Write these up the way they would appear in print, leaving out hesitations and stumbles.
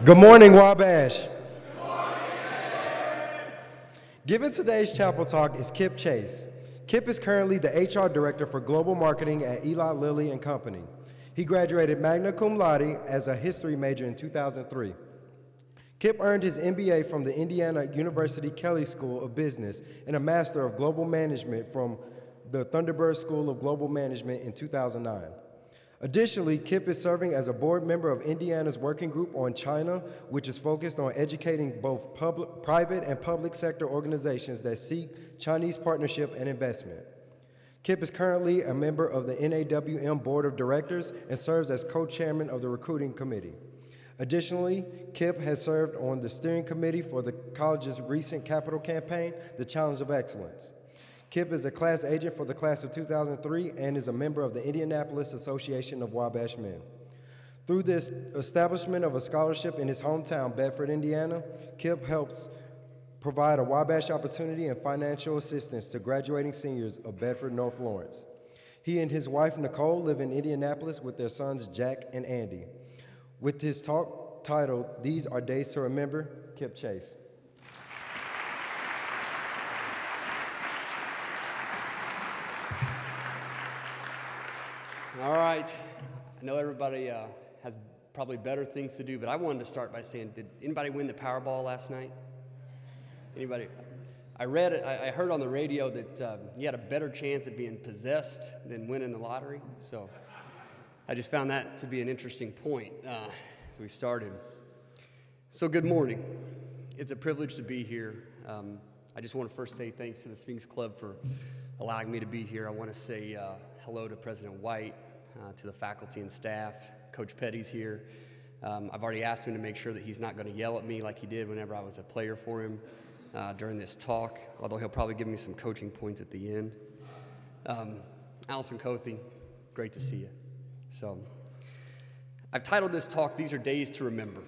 Good morning, Wabash. Giving today's chapel talk is Kip Chase. Kip is currently the HR Director for Global Marketing at Eli Lilly and Company. He graduated magna cum laude as a history major in 2003. Kip earned his MBA from the Indiana University Kelley School of Business and a Master of Global Management from the Thunderbird School of Global Management in 2009. Additionally, Kip is serving as a board member of Indiana's Working Group on China, which is focused on educating both private and public sector organizations that seek Chinese partnership and investment. Kip is currently a member of the NAWM Board of Directors and serves as co-chairman of the recruiting committee. Additionally, Kip has served on the steering committee for the college's recent capital campaign, The Challenge of Excellence. Kip is a class agent for the class of 2003 and is a member of the Indianapolis Association of Wabash Men. Through this establishment of a scholarship in his hometown, Bedford, Indiana, Kip helps provide a Wabash opportunity and financial assistance to graduating seniors of Bedford North Lawrence. He and his wife, Nicole, live in Indianapolis with their sons, Jack and Andy. With his talk titled, "These Are Days to Remember," Kip Chase. All right. I know everybody has probably better things to do, but I wanted to start by saying, did anybody win the Powerball last night? Anybody? I heard on the radio that you had a better chance of being possessed than winning the lottery. So I just found that to be an interesting point as we started. So good morning. It's a privilege to be here. I just want to first say thanks to the Sphinx Club for allowing me to be here. I want to say hello to President White, to the faculty and staff. Coach Petty's here. I've already asked him to make sure that he's not going to yell at me like he did whenever I was a player for him during this talk, although he'll probably give me some coaching points at the end. Allison Cothy, great to see you. So I've titled this talk, "These Are Days to Remember."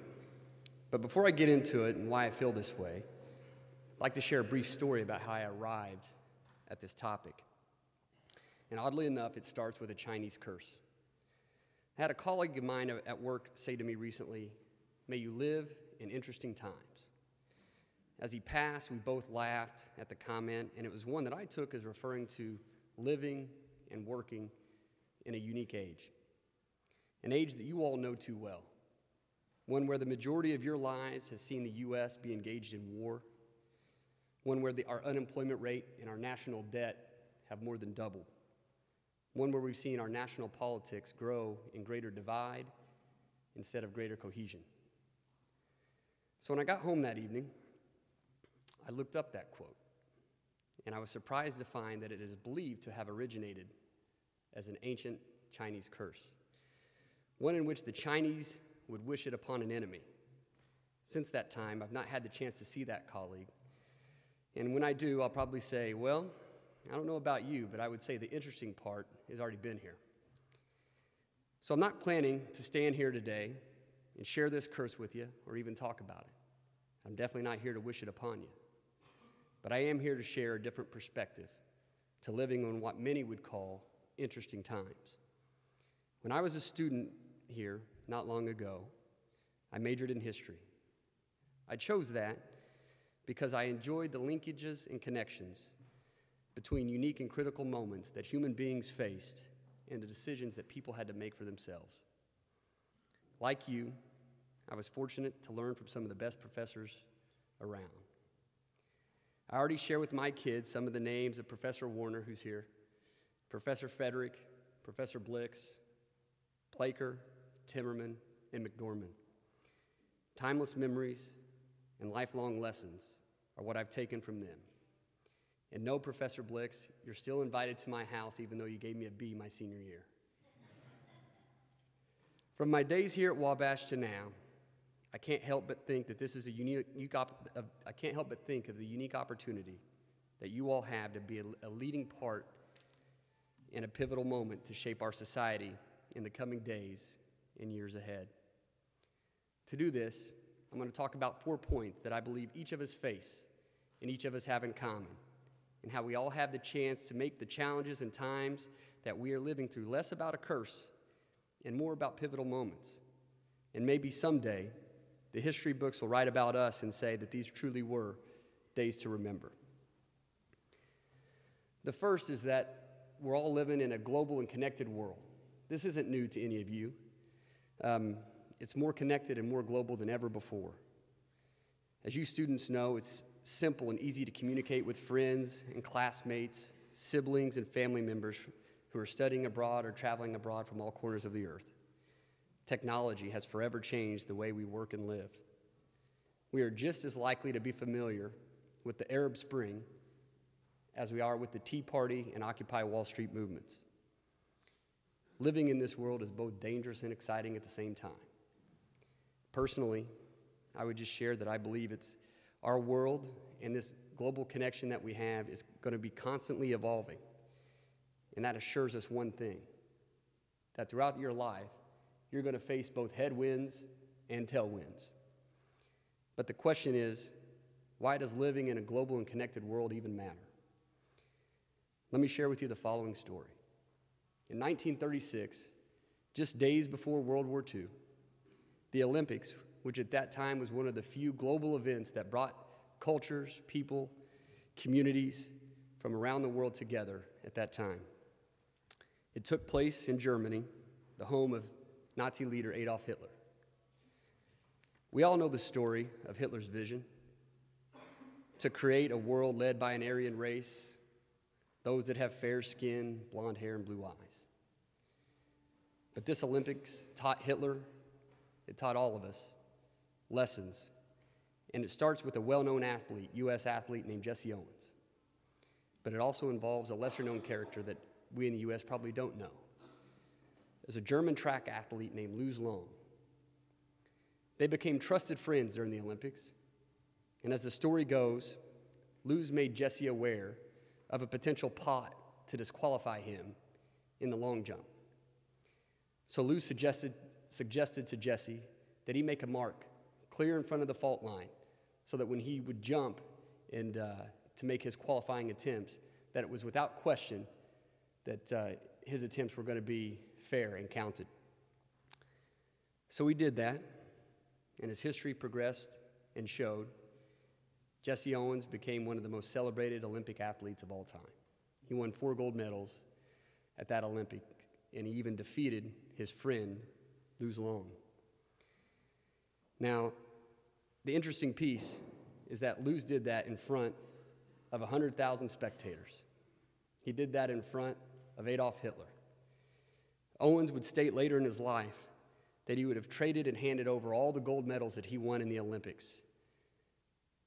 But before I get into it and why I feel this way, I'd like to share a brief story about how I arrived at this topic. And oddly enough, it starts with a Chinese curse. I had a colleague of mine at work say to me recently, "May you live in interesting times." As he passed, we both laughed at the comment, and it was one that I took as referring to living and working in a unique age. An age that you all know too well. One where the majority of your lives has seen the U.S. be engaged in war. One where our unemployment rate and our national debt have more than doubled. One where we've seen our national politics grow in greater divide instead of greater cohesion. So when I got home that evening, I looked up that quote, and I was surprised to find that it is believed to have originated as an ancient Chinese curse, one in which the Chinese would wish it upon an enemy. Since that time, I've not had the chance to see that colleague, and when I do, I'll probably say, well, I don't know about you, but I would say the interesting part has already been here. So I'm not planning to stand here today and share this curse with you or even talk about it. I'm definitely not here to wish it upon you. But I am here to share a different perspective to living on what many would call interesting times. When I was a student here not long ago, I majored in history. I chose that because I enjoyed the linkages and connections between unique and critical moments that human beings faced and the decisions that people had to make for themselves. Like you, I was fortunate to learn from some of the best professors around. I already share with my kids some of the names of Professor Warner, who's here, Professor Frederick, Professor Blix, Plaker, Timmerman, and McDormand. Timeless memories and lifelong lessons are what I've taken from them. And no, Professor Blix, you're still invited to my house even though you gave me a B my senior year. From my days here at Wabash to now, I can't help but think that this is I can't help but think of the unique opportunity that you all have to be a leading part in a pivotal moment to shape our society in the coming days and years ahead. To do this, I'm going to talk about 4 points that I believe each of us face and each of us have in common, and how we all have the chance to make the challenges and times that we are living through less about a curse and more about pivotal moments, and maybe someday the history books will write about us and say that these truly were days to remember. The first is that we're all living in a global and connected world. This isn't new to any of you. It's more connected and more global than ever before. As you students know, it's simple and easy to communicate with friends and classmates, siblings and family members who are studying abroad or traveling abroad from all corners of the earth. Technology has forever changed the way we work and live. We are just as likely to be familiar with the Arab Spring as we are with the Tea Party and Occupy Wall Street movements. Living in this world is both dangerous and exciting at the same time. Personally, I would just share that I believe it's our world and this global connection that we have is going to be constantly evolving. And that assures us one thing, that throughout your life, you're going to face both headwinds and tailwinds. But the question is, why does living in a global and connected world even matter? Let me share with you the following story. In 1936, just days before World War II, the Olympics, which at that time was one of the few global events that brought cultures, people, communities from around the world together at that time. It took place in Germany, the home of Nazi leader Adolf Hitler. We all know the story of Hitler's vision to create a world led by an Aryan race, those that have fair skin, blonde hair, and blue eyes. But this Olympics taught Hitler, it taught all of us, lessons. And it starts with a well-known athlete, U.S. athlete named Jesse Owens. But it also involves a lesser-known character that we in the U.S. probably don't know. There's a German track athlete named Luz Long. They became trusted friends during the Olympics. And as the story goes, Luz made Jesse aware of a potential plot to disqualify him in the long jump. So Luz suggested to Jesse that he make a mark clear in front of the fault line so that when he would jump and to make his qualifying attempts, that it was without question that his attempts were going to be fair and counted. So he did that, and as history progressed and showed, Jesse Owens became one of the most celebrated Olympic athletes of all time. He won 4 gold medals at that Olympic, and he even defeated his friend, Luz Long. Now, the interesting piece is that Luz did that in front of 100,000 spectators. He did that in front of Adolf Hitler. Owens would state later in his life that he would have traded and handed over all the gold medals that he won in the Olympics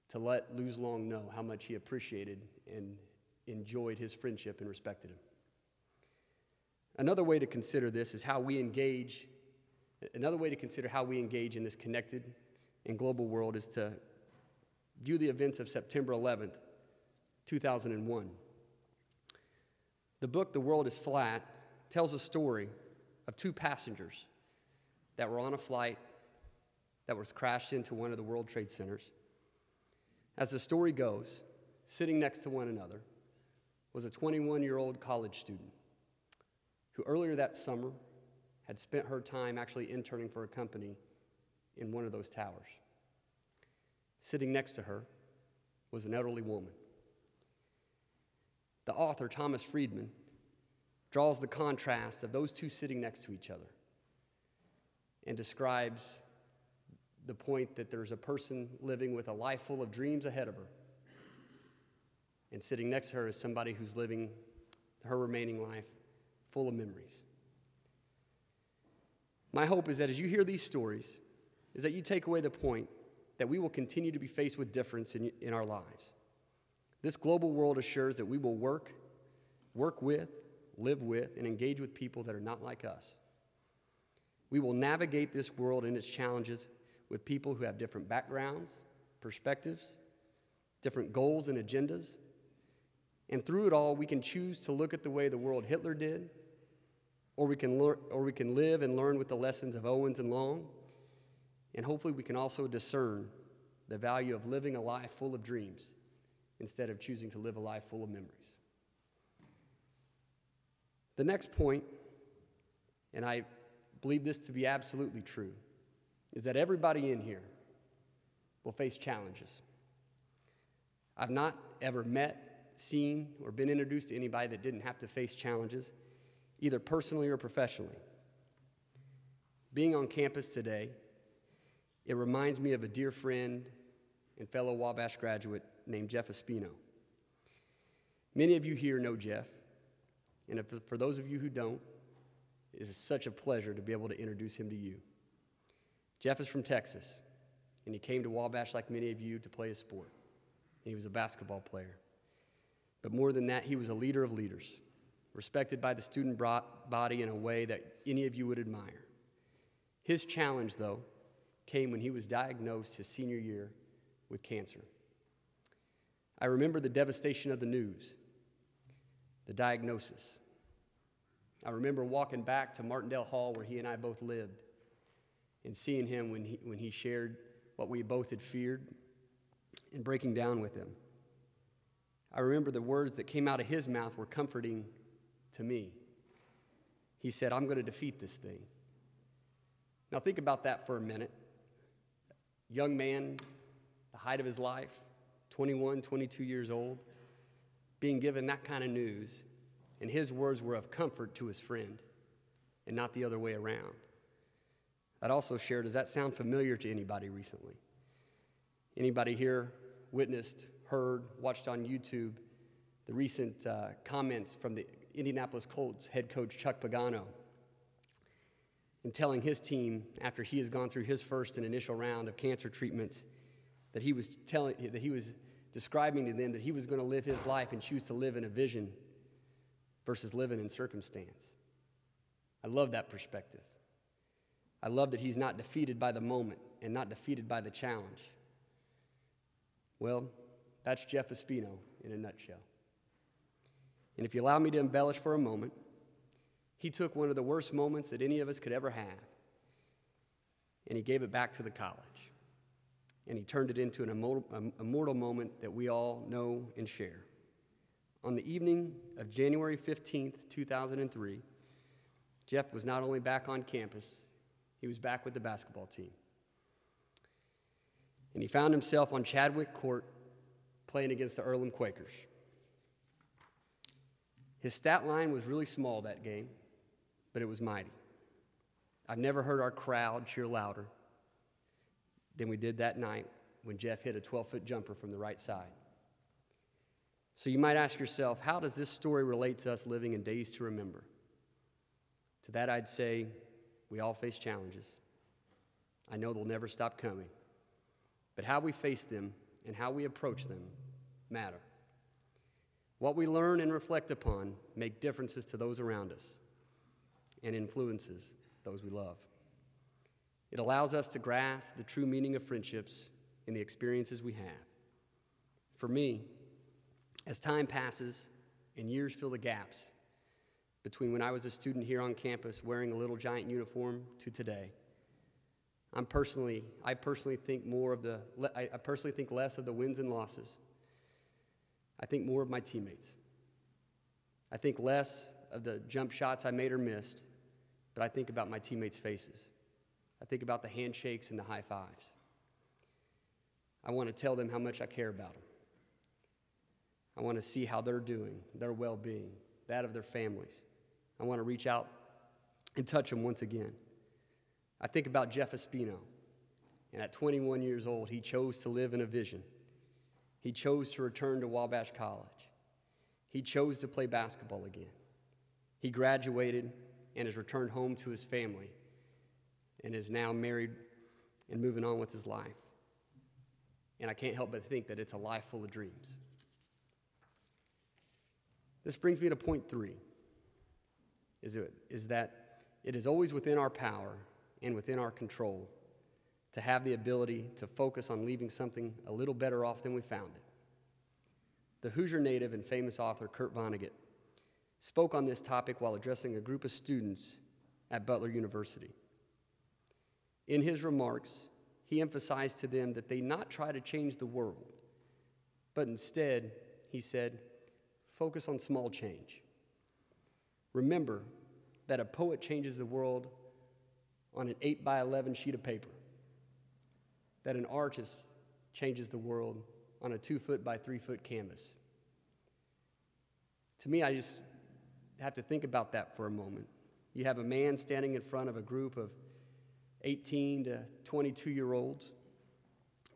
to let Luz Long know how much he appreciated and enjoyed his friendship and respected him. Another way to consider this is how we engage. Another way to consider how we engage in this connected and global world is to view the events of September 11th, 2001. The book, The World is Flat, tells a story of 2 passengers that were on a flight that was crashed into one of the World Trade Centers. As the story goes, sitting next to one another was a 21-year-old college student who earlier that summer had spent her time actually interning for a company in one of those towers. Sitting next to her was an elderly woman. The author, Thomas Friedman, draws the contrast of those 2 sitting next to each other and describes the point that there's a person living with a life full of dreams ahead of her, and sitting next to her is somebody who's living her remaining life full of memories. My hope is that as you hear these stories, is that you take away the point that we will continue to be faced with difference in our lives. This global world assures that we will work with, live with, and engage with people that are not like us. We will navigate this world and its challenges with people who have different backgrounds, perspectives, different goals and agendas. And through it all, we can choose to look at the way the world Hitler did, or we can live and learn with the lessons of Owens and Long. And hopefully we can also discern the value of living a life full of dreams instead of choosing to live a life full of memories. The next point, and I believe this to be absolutely true, is that everybody in here, will face challenges. I've not ever met, seen, or been introduced to anybody that didn't have to face challenges, either personally or professionally. Being on campus today, it reminds me of a dear friend and fellow Wabash graduate named Jeff Espino. Many of you here know Jeff, and for those of you who don't, it is such a pleasure to be able to introduce him to you. Jeff is from Texas, and he came to Wabash like many of you to play a sport. He was a basketball player. But more than that, he was a leader of leaders, respected by the student body in a way that any of you would admire. His challenge, though, came when he was diagnosed his senior year with cancer. I remember the devastation of the news, the diagnosis. I remember walking back to Martindale Hall where he and I both lived and seeing him when he shared what we both had feared and breaking down with him. I remember the words that came out of his mouth were comforting to me. He said, "I'm going to defeat this thing." Now think about that for a minute. Young man, the height of his life, 21, 22 years old, being given that kind of news, and his words were of comfort to his friend and not the other way around. I'd also share, does that sound familiar to anybody recently? Anybody here witnessed, heard, watched on YouTube the recent comments from the Indianapolis Colts head coach Chuck Pagano in telling his team, after he has gone through his first and initial round of cancer treatments, that he was describing to them that he was going to live his life and choose to live in a vision versus living in circumstance. I love that perspective. I love that he's not defeated by the moment and not defeated by the challenge. Well, that's Jeff Espino in a nutshell. And if you allow me to embellish for a moment, he took one of the worst moments that any of us could ever have, and he gave it back to the college. And he turned it into an immortal moment that we all know and share. On the evening of January 15th, 2003, Jeff was not only back on campus, he was back with the basketball team. And he found himself on Chadwick Court playing against the Earlham Quakers. His stat line was really small that game, but it was mighty. I've never heard our crowd cheer louder than we did that night when Jeff hit a 12-foot jumper from the right side. So you might ask yourself, how does this story relate to us living in days to remember? To that I'd say, we all face challenges. I know they'll never stop coming. But how we face them and how we approach them matter. What we learn and reflect upon make differences to those around us and influences those we love. It allows us to grasp the true meaning of friendships and the experiences we have. For me, as time passes and years fill the gaps between when I was a student here on campus wearing a Little Giant uniform to today, I personally think less of the wins and losses. I think more of my teammates. I think less of the jump shots I made or missed, but I think about my teammates' faces. I think about the handshakes and the high fives. I want to tell them how much I care about them. I want to see how they're doing, their well-being, that of their families. I want to reach out and touch them once again. I think about Jeff Espino, and at 21 years old, he chose to live in a vision. He chose to return to Wabash College. He chose to play basketball again. He graduated and has returned home to his family and is now married and moving on with his life. And I can't help but think that it's a life full of dreams. This brings me to point 3, is that it is always within our power and within our control to have the ability to focus on leaving something a little better off than we found it. The Hoosier native and famous author Kurt Vonnegut spoke on this topic while addressing a group of students at Butler University. In his remarks, he emphasized to them that they not try to change the world, but instead, he said, focus on small change. Remember that a poet changes the world on an 8 by 11 sheet of paper, that an artist changes the world on a 2-foot by 3-foot canvas. To me, I just have to think about that for a moment. You have a man standing in front of a group of 18 to 22-year-olds,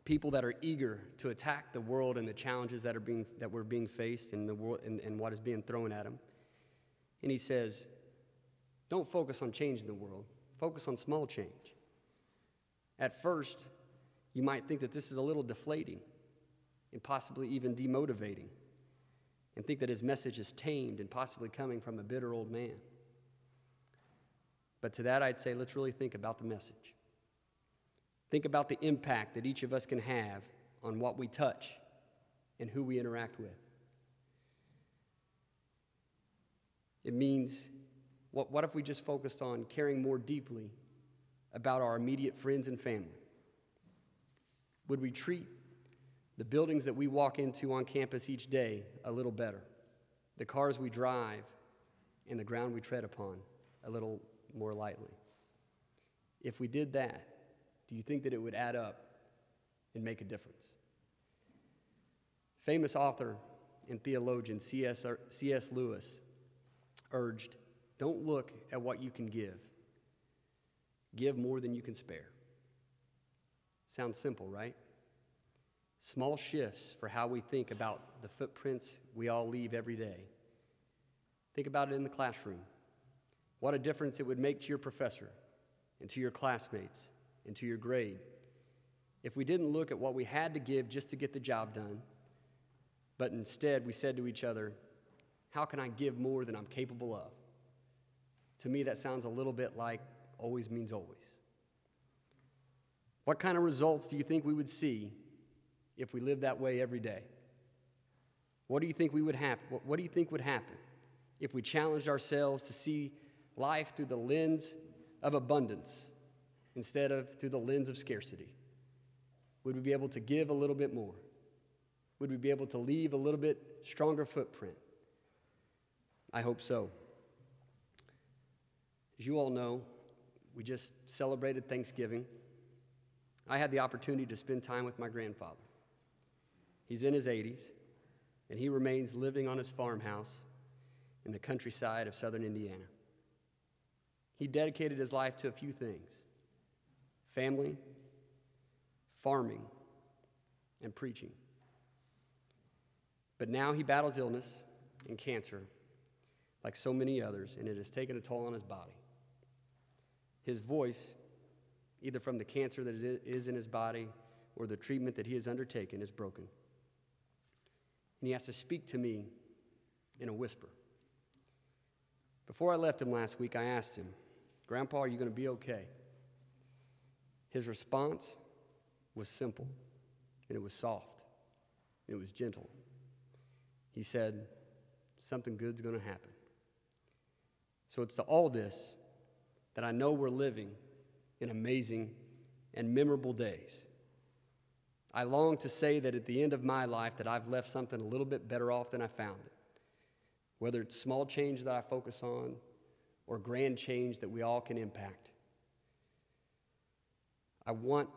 people that are eager to attack the world and the challenges that we're being faced in the world and what is being thrown at them. And he says, don't focus on changing the world. Focus on small change. At first, you might think that this is a little deflating and possibly even demotivating, and think that his message is tamed and possibly coming from a bitter old man. But to that, I'd say, let's really think about the message. Think about the impact that each of us can have on what we touch and who we interact with. It means, what if we just focused on caring more deeply about our immediate friends and family? Would we treat the buildings that we walk into on campus each day a little better? The cars we drive and the ground we tread upon a little more lightly? If we did that, do you think that it would add up and make a difference? Famous author and theologian C.S. Lewis urged, don't look at what you can give. Give more than you can spare. Sounds simple, right? Small shifts for how we think about the footprints we all leave every day. Think about it in the classroom. What a difference it would make to your professor and to your classmates and to your grade if we didn't look at what we had to give just to get the job done, but instead we said to each other, how can I give more than I'm capable of? To me, that sounds a little bit like always means always. What kind of results do you think we would see if we lived that way every day? What do you think would happen if we challenged ourselves to see life through the lens of abundance instead of through the lens of scarcity? Would we be able to give a little bit more? Would we be able to leave a little bit stronger footprint? I hope so. As you all know, we just celebrated Thanksgiving. I had the opportunity to spend time with my grandfather. He's in his 80s, and he remains living on his farmhouse in the countryside of southern Indiana. He dedicated his life to a few things: family, farming, and preaching. But now he battles illness and cancer like so many others, and it has taken a toll on his body. His voice, either from the cancer that is in his body or the treatment that he has undertaken, is broken. And he has to speak to me in a whisper. Before I left him last week, I asked him, Grandpa, are you going to be okay? His response was simple, and it was soft, and it was gentle. He said, something good's going to happen. So it's to all this that I know we're living in amazing and memorable days. I long to say that at the end of my life that I've left something a little bit better off than I found it. Whether it's small change that I focus on or grand change that we all can impact. I want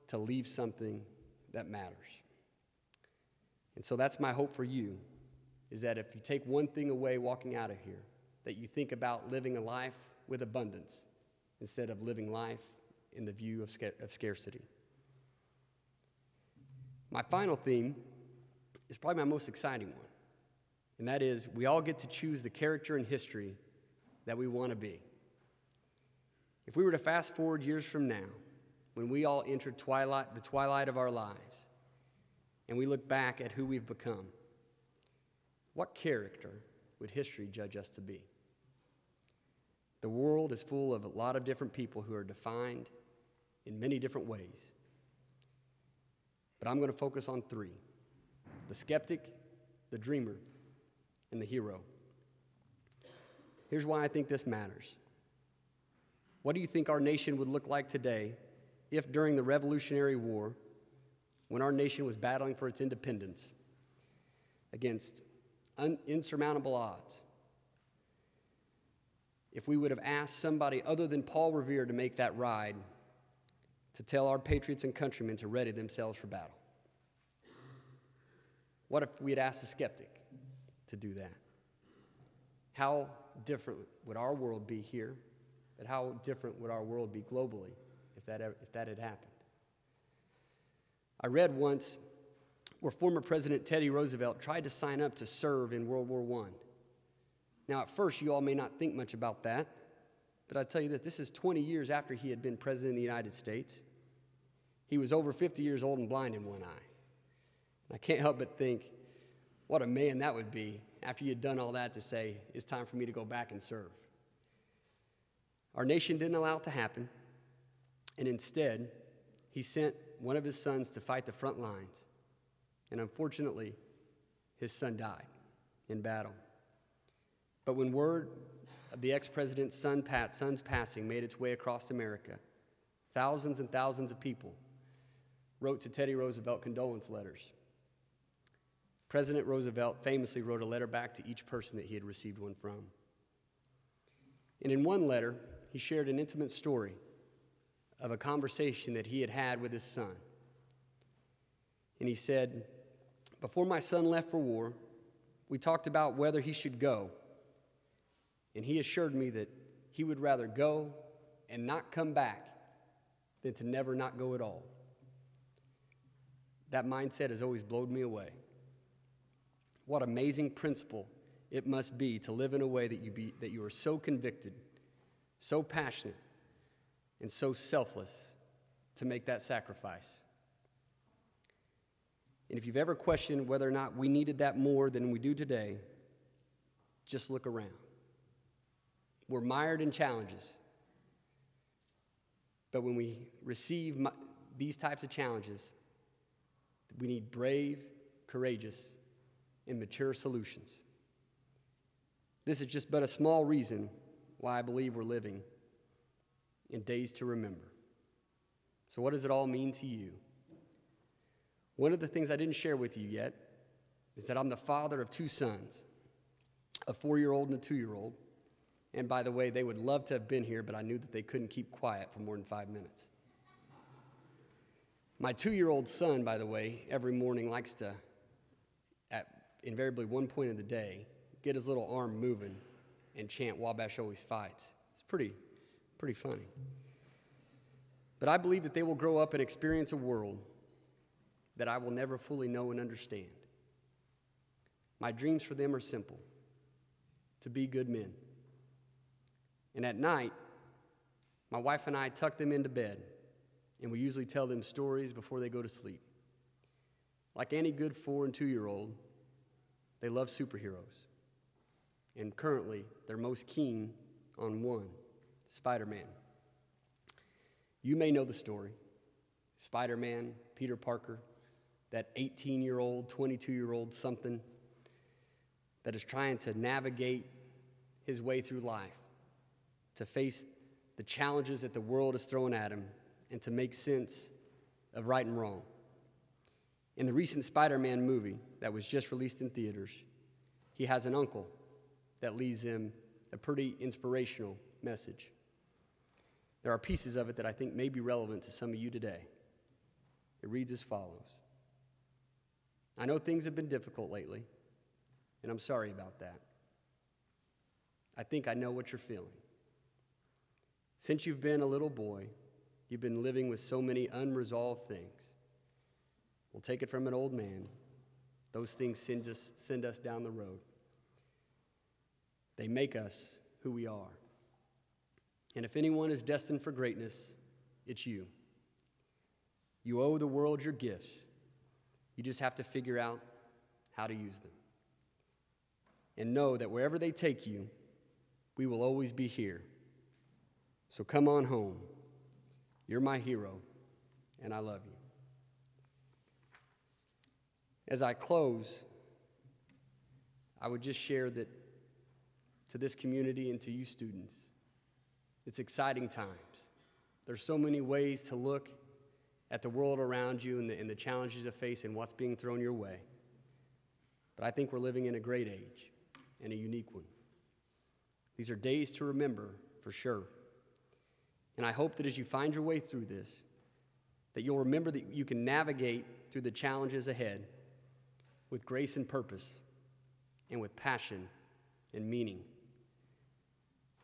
to leave something that matters. And so that's my hope for you, is that if you take one thing away walking out of here, that you think about living a life with abundance instead of living life in the view of scarcity. My final theme is probably my most exciting one, and that is we all get to choose the character and history that we want to be. If we were to fast forward years from now, when we all enter the twilight of our lives, and we look back at who we've become, what character would history judge us to be? The world is full of a lot of different people who are defined in many different ways. But I'm going to focus on three: the skeptic, the dreamer, and the hero. Here's why I think this matters. What do you think our nation would look like today if during the Revolutionary War, when our nation was battling for its independence against insurmountable odds, if we would have asked somebody other than Paul Revere to make that ride to tell our patriots and countrymen to ready themselves for battle? What if we had asked a skeptic to do that? How different would our world be here? And how different would our world be globally if that had happened? I read once where former President Teddy Roosevelt tried to sign up to serve in World War I. Now, at first, you all may not think much about that, but I tell you that this is 20 years after he had been president of the United States. He was over 50 years old and blind in one eye. I can't help but think, what a man that would be after you had done all that to say, it's time for me to go back and serve. Our nation didn't allow it to happen, and instead, he sent one of his sons to fight the front lines. And unfortunately, his son died in battle. But when word of the ex-president's son's passing made its way across America, thousands and thousands of people wrote to Teddy Roosevelt condolence letters. President Roosevelt famously wrote a letter back to each person that he had received one from. And in one letter, he shared an intimate story of a conversation that he had had with his son. And he said, "Before my son left for war, we talked about whether he should go. And he assured me that he would rather go and not come back than to never not go at all." That mindset has always blown me away. What amazing principle it must be to live in a way that you are so convicted, so passionate, and so selfless to make that sacrifice. And if you've ever questioned whether or not we needed that more than we do today, just look around. We're mired in challenges. But when we receive these types of challenges, we need brave, courageous, and mature solutions. This is just but a small reason why I believe we're living in days to remember. So what does it all mean to you? One of the things I didn't share with you yet is that I'm the father of two sons, a 4-year-old and a 2-year-old. And by the way, they would love to have been here, but I knew that they couldn't keep quiet for more than 5 minutes. My 2-year-old son, by the way, every morning likes to, at invariably one point of the day, get his little arm moving and chant "Wabash always fights." It's pretty funny. But I believe that they will grow up and experience a world that I will never fully know and understand. My dreams for them are simple: to be good men. And at night, my wife and I tuck them into bed, and we usually tell them stories before they go to sleep. Like any good 4- and 2-year-old, they love superheroes. And currently, they're most keen on one, Spider-Man. You may know the story. Spider-Man, Peter Parker, that 18-year-old, 22-year-old something that is trying to navigate his way through life, to face the challenges that the world is throwing at him, and to make sense of right and wrong. In the recent Spider-Man movie that was just released in theaters, he has an uncle that leaves him a pretty inspirational message. There are pieces of it that I think may be relevant to some of you today. It reads as follows: "I know things have been difficult lately, and I'm sorry about that. I think I know what you're feeling. Since you've been a little boy, you've been living with so many unresolved things. We'll take it from an old man. Those things send us down the road. They make us who we are. And if anyone is destined for greatness, it's you. You owe the world your gifts. You just have to figure out how to use them. And know that wherever they take you, we will always be here. So come on home. You're my hero, and I love you." As I close, I would just share that to this community and to you students, it's exciting times. There's so many ways to look at the world around you and the challenges you face and what's being thrown your way. But I think we're living in a great age and a unique one. These are days to remember for sure. And I hope that as you find your way through this, that you'll remember that you can navigate through the challenges ahead with grace and purpose, and with passion and meaning.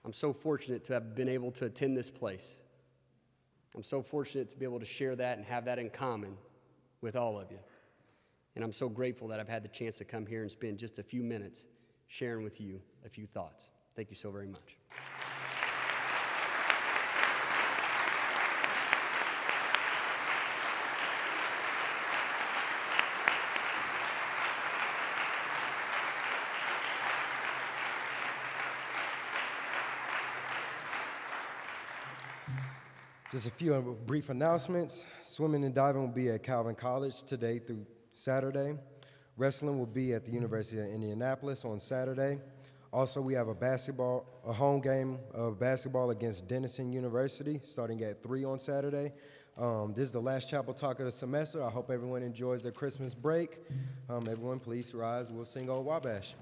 I'm so fortunate to have been able to attend this place. I'm so fortunate to be able to share that and have that in common with all of you. And I'm so grateful that I've had the chance to come here and spend just a few minutes sharing with you a few thoughts. Thank you so very much. Just a few brief announcements. Swimming and diving will be at Calvin College today through Saturday. Wrestling will be at the University of Indianapolis on Saturday. Also, we have a home game of basketball against Denison University starting at 3 on Saturday. This is the last chapel talk of the semester. I hope everyone enjoys their Christmas break. Everyone, please rise. We'll sing Old Wabash.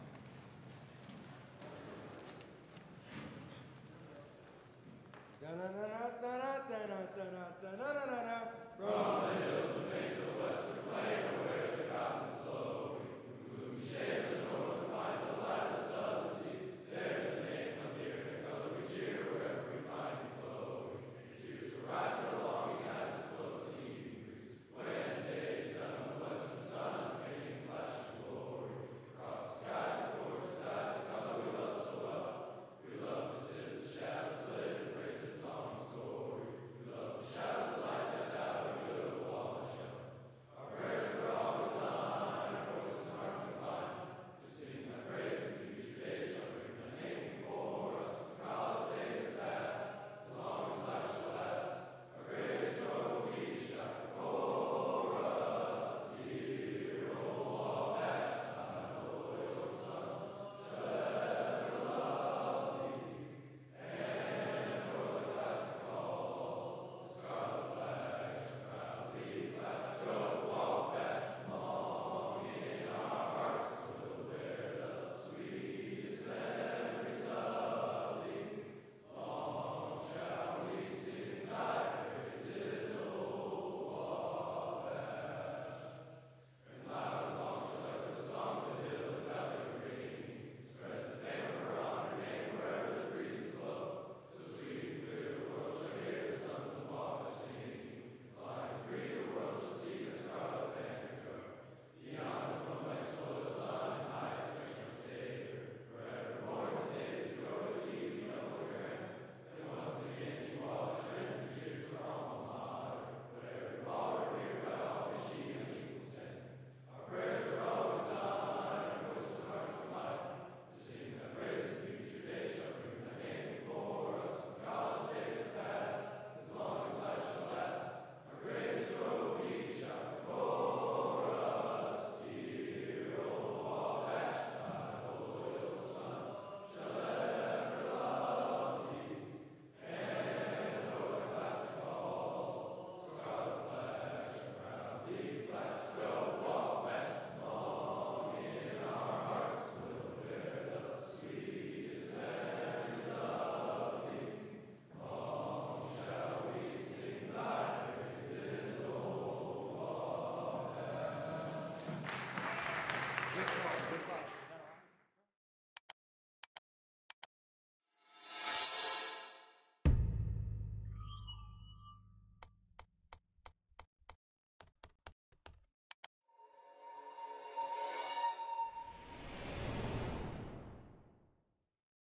From the hills that make the western plain, where the cotton is blowing, who shares